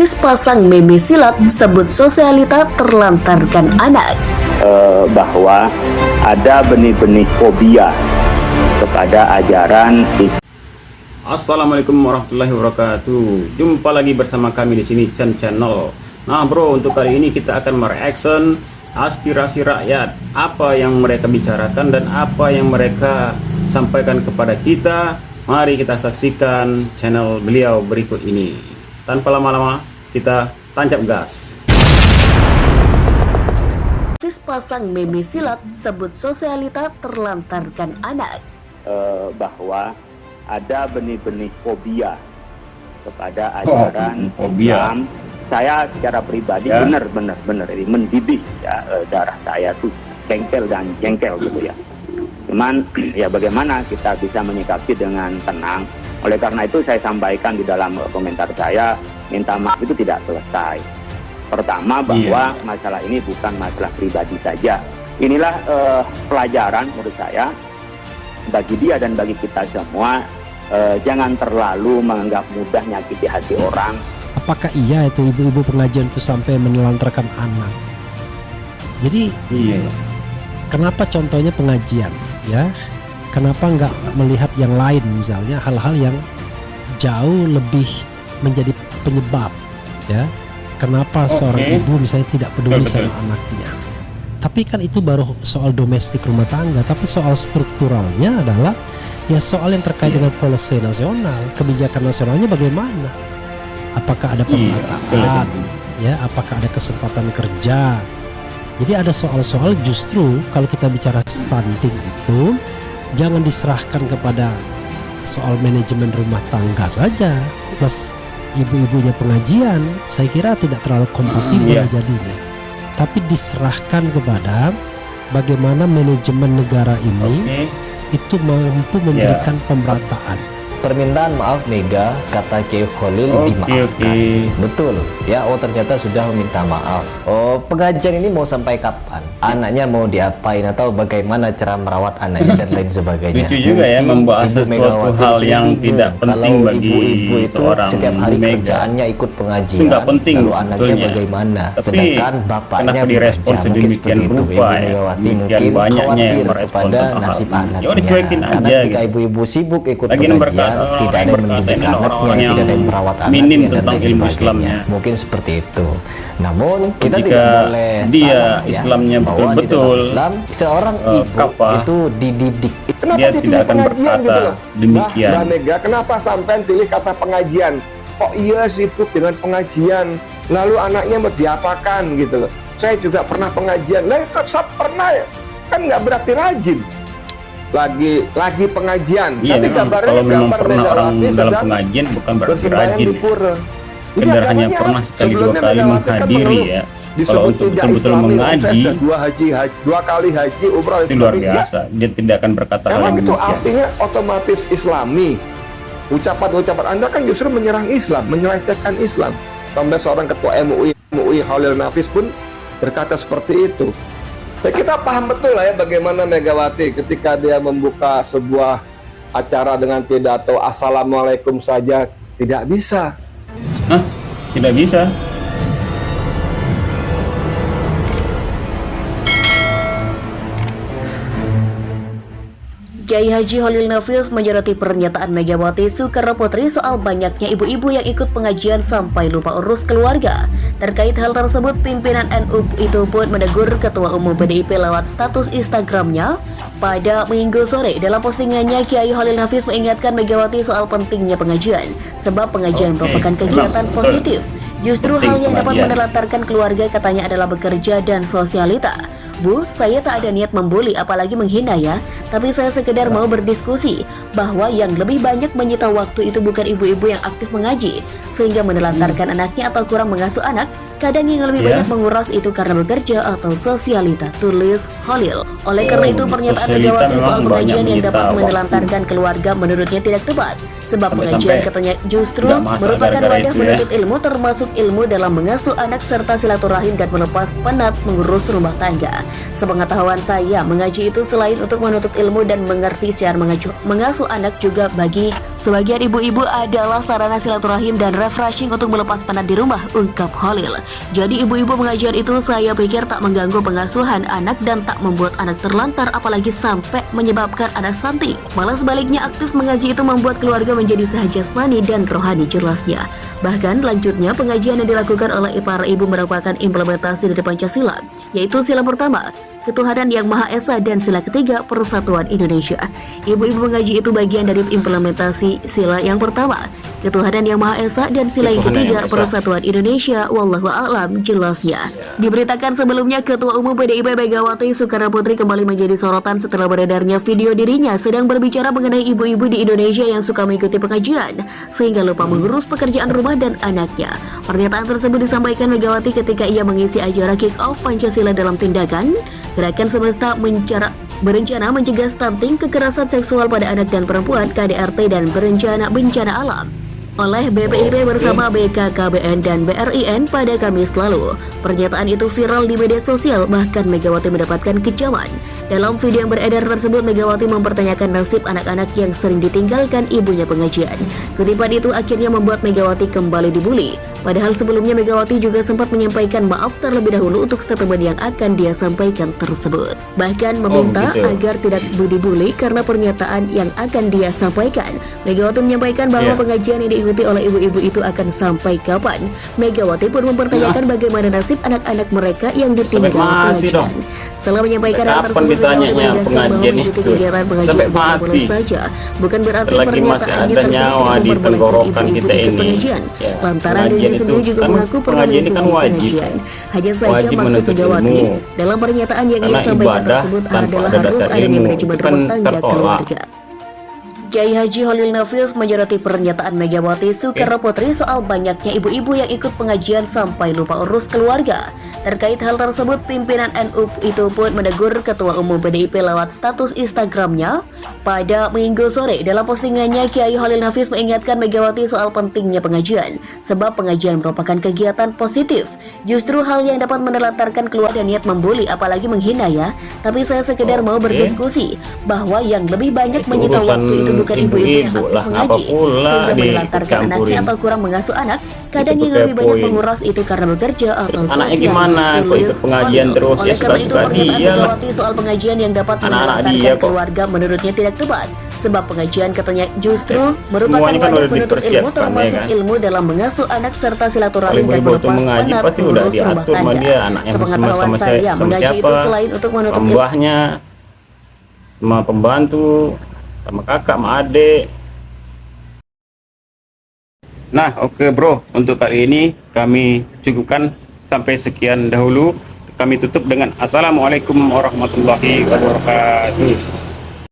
Artis pasang meme silat sebut sosialita terlantarkan anak. Bahwa ada benih-benih fobia kepada ajaran Islam. Assalamualaikum warahmatullahi wabarakatuh. Jumpa lagi bersama kami di sini Chan Channel. Nah bro, untuk kali ini kita akan mereaction aspirasi rakyat, apa yang mereka bicarakan dan apa yang mereka sampaikan kepada kita. Mari kita saksikan channel beliau berikut ini. Tanpa lama-lama, kita tancap gas. Artis pasang meme silat sebut sosialita terlantarkan anak. Bahwa ada benih-benih fobia kepada ajaran Islam. Saya secara pribadi benar ini mendidih ya, darah saya tuh jengkel gitu ya. Cuman ya bagaimana kita bisa menyikapi dengan tenang. Oleh karena itu saya sampaikan di dalam komentar saya, minta maaf itu tidak selesai. Pertama bahwa masalah ini bukan masalah pribadi saja. Inilah pelajaran menurut saya bagi dia dan bagi kita semua. Jangan terlalu menganggap mudah nyakiti hati orang. Apakah iya itu ibu-ibu pengajian itu sampai menelantarkan anak? Jadi kenapa contohnya pengajian ya? Kenapa nggak melihat yang lain, misalnya hal-hal yang jauh lebih menjadi penyebab ya? Kenapa seorang ibu misalnya tidak peduli sama anaknya? Tapi kan itu baru soal domestik rumah tangga. Tapi soal strukturalnya adalah ya soal yang terkait dengan policy nasional, kebijakan nasionalnya bagaimana? Apakah ada pemerataan? Ya, apakah ada kesempatan kerja? Jadi ada soal-soal justru kalau kita bicara stunting itu jangan diserahkan kepada soal manajemen rumah tangga saja plus ibu-ibunya pengajian. Saya kira tidak terlalu kompatibel jadinya. Tapi diserahkan kepada bagaimana manajemen negara ini itu mampu memberikan pemerataan. Permintaan maaf Mega, kata Kiai Khalil dimaafkan. Betul ya, ternyata sudah meminta maaf. Pengajian ini mau sampai kapan? Anaknya mau diapain atau bagaimana cara merawat anaknya dan lain sebagainya. Lucu juga ya membahas sesuatu hal yang tidak penting bagi ibu-ibu itu seorang setiap hari Mega. kerjaannya ikut pengajian. Itu nggak penting lalu anaknya sebetulnya. bagaimana? Tapi Sedangkan bapaknya kenapa direspon bekerja. sedemikian Mungkin seperti rupa itu. ya? Ibu Megawati Sedemikian mungkin banyaknya yang khawatir merespon kepada tentang hal nasib ini. anaknya. Ya udah cuekin Karena aja ketika gitu. ibu-ibu sibuk ikut Lagi pengajian, tidak ada yang mendidik orang-orang anaknya, yang tidak ada yang merawat minim anaknya dan tentang lain ilmu sebagainya. Islamnya. Mungkin seperti itu. Namun kita Jika tidak boleh dia salah, ya, Islamnya bahwa di dalam betul-betul Islam seorang ibu kafah, itu dididik. Kenapa dia dipilih tidak akan pengajian berkata gitu loh? demikian. Mbak Mega, kenapa sampean pilih kata pengajian? Kok iya sibuk dengan pengajian? Lalu anaknya mau diapakan gitu loh? Saya juga pernah pengajian. Nah, tetap pernah ya. Kan nggak berarti rajin. Lagi pengajian. Iya, tapi memang gambarnya kalau memang gambar pernah orang Megawati dalam sedang pengajian bukan berarti bersembahyang rajin. di pura. Jadi Sekedar hanya agamanya pernah sekali dua sebelumnya kali Megawati kan menghadiri mengeluh. ya. Kalau Disebut untuk tidak betul-betul Islami, mengaji saya dua kali haji umrah itu luar biasa. Dia tidak akan berkata hal emang yang itu demikian. artinya otomatis Islami. Ucapan-ucapan Anda kan justru menyerang Islam, menyelecehkan Islam. Sampai seorang ketua MUI Khalil Nafis pun berkata seperti itu. Ya, kita paham betul lah ya bagaimana Megawati ketika dia membuka sebuah acara dengan pidato Assalamualaikum saja tidak bisa. Hah? Tidak bisa. Kiai Haji Khalil Nafis menyoroti pernyataan Megawati Soekarno Putri soal banyaknya ibu-ibu yang ikut pengajian sampai lupa urus keluarga. Terkait hal tersebut, pimpinan NU itu pun menegur Ketua Umum PDIP lewat status Instagramnya pada Minggu sore. Dalam postingannya, Kiai Khalil Nafis mengingatkan Megawati soal pentingnya pengajian, sebab pengajian merupakan kegiatan positif. Justru hal yang dapat menelantarkan keluarga katanya adalah bekerja dan sosialita. Bu, saya tak ada niat membuli apalagi menghina ya, tapi saya sekedar mau berdiskusi bahwa yang lebih banyak menyita waktu itu bukan ibu-ibu yang aktif mengaji sehingga menelantarkan anaknya atau kurang mengasuh anak. Kadang yang lebih banyak menguras itu karena bekerja atau sosialita, tulis Khalil. Oleh karena itu pernyataan Megawati soal pengajian yang dapat menelantarkan keluarga menurutnya tidak tepat, sebab pengajian katanya justru merupakan wadah menuntut ilmu termasuk termasuk ilmu dalam mengasuh anak serta silaturahim dan melepas penat mengurus rumah tangga. Sepengetahuan saya, mengaji itu selain untuk menuntut ilmu dan mengerti secara mengasuh anak, juga bagi sebagian ibu-ibu adalah sarana silaturahim dan refreshing untuk melepas penat di rumah, ungkap Khalil. Jadi ibu-ibu mengajar itu saya pikir tak mengganggu pengasuhan anak dan tak membuat anak terlantar, apalagi sampai menyebabkan anak stunting. Malah sebaliknya, aktif mengaji itu membuat keluarga menjadi sehat jasmani dan rohani, jelasnya. Bahkan lanjutnya, pengajian yang dilakukan oleh para ibu merupakan implementasi dari Pancasila, yaitu sila pertama, ketuhanan yang Maha Esa, dan sila ketiga, persatuan Indonesia. Ibu-ibu mengaji itu bagian dari implementasi sila yang pertama, ketuhanan yang Maha Esa, dan sila yang ketiga, persatuan Indonesia. Wallahu a'lam, jelasnya. Diberitakan sebelumnya, Ketua Umum PDIP Megawati Soekarnoputri kembali menjadi sorotan setelah beredarnya video dirinya sedang berbicara mengenai ibu-ibu di Indonesia yang suka mengikuti pengajian sehingga lupa mengurus pekerjaan rumah dan anaknya. Pernyataan tersebut disampaikan Megawati ketika ia mengisi acara kick-off Pancasila dalam tindakan Gerakan Semesta berencana mencegah stunting, kekerasan seksual pada anak dan perempuan KDRT dan berencana bencana alam oleh BPIP bersama BKKBN dan BRIN pada Kamis lalu. Pernyataan itu viral di media sosial, bahkan Megawati mendapatkan kecaman. Dalam video yang beredar tersebut, Megawati mempertanyakan nasib anak-anak yang sering ditinggalkan ibunya pengajian. Kutipan itu akhirnya membuat Megawati kembali dibully. Padahal sebelumnya Megawati juga sempat menyampaikan maaf terlebih dahulu untuk statement yang akan dia sampaikan tersebut. Bahkan meminta agar tidak dibully karena pernyataan yang akan dia sampaikan. Megawati menyampaikan bahwa pengajian yang diikuti oleh ibu-ibu itu akan sampai kapan. Megawati pun mempertanyakan bagaimana nasib anak-anak mereka yang ditinggal pengajian. Setelah menyampaikan hal tersebut, Megawati menegaskan bahwa mengikuti kegiatan pengajian boleh saja, bukan berarti pernyataannya tersebut tidak memperbolehkan ibu-ibu ikut pengajian. Lantaran dirinya sendiri juga mengaku pernah mengikuti pengajian. Hanya saja maksud Megawati dalam pernyataan yang ia sampaikan tersebut adalah harus adanya manajemen rumah tangga keluarga. Kiai Haji Khalil Nafis menyoroti pernyataan Megawati Soekarnoputri soal banyaknya ibu-ibu yang ikut pengajian sampai lupa urus keluarga. Terkait hal tersebut, pimpinan NU itu pun menegur Ketua Umum PDIP lewat status Instagramnya pada Minggu sore. Dalam postingannya, Kiai Khalil Nafis mengingatkan Megawati soal pentingnya pengajian, sebab pengajian merupakan kegiatan positif. Justru hal yang dapat menelantarkan keluarga niat membuli, apalagi menghina ya. Tapi saya sekedar mau berdiskusi bahwa yang lebih banyak menyita waktu itu bukan ibu-ibu yang aktif mengaji sehingga menelantarkan anaknya atau kurang mengasuh anak. Kadang yang lebih banyak menguras itu karena bekerja atau sosial. Tulis pengajian terus. Oleh karena itu pernyataan Megawati soal pengajian yang dapat menelantarkan keluarga menurutnya tidak tepat, sebab pengajian katanya justru merupakan wadah penuntut ilmu, termasuk ilmu dalam mengasuh anak serta silaturahim dan melepas penat mengurus rumah tangga. Sepengetahuan saya, mengaji itu selain untuk menuntut ilmu, sama pembantu, sama kakak, sama adik. Nah, oke bro, untuk kali ini kami cukupkan sampai sekian dahulu. Kami tutup dengan Assalamualaikum warahmatullahi wabarakatuh.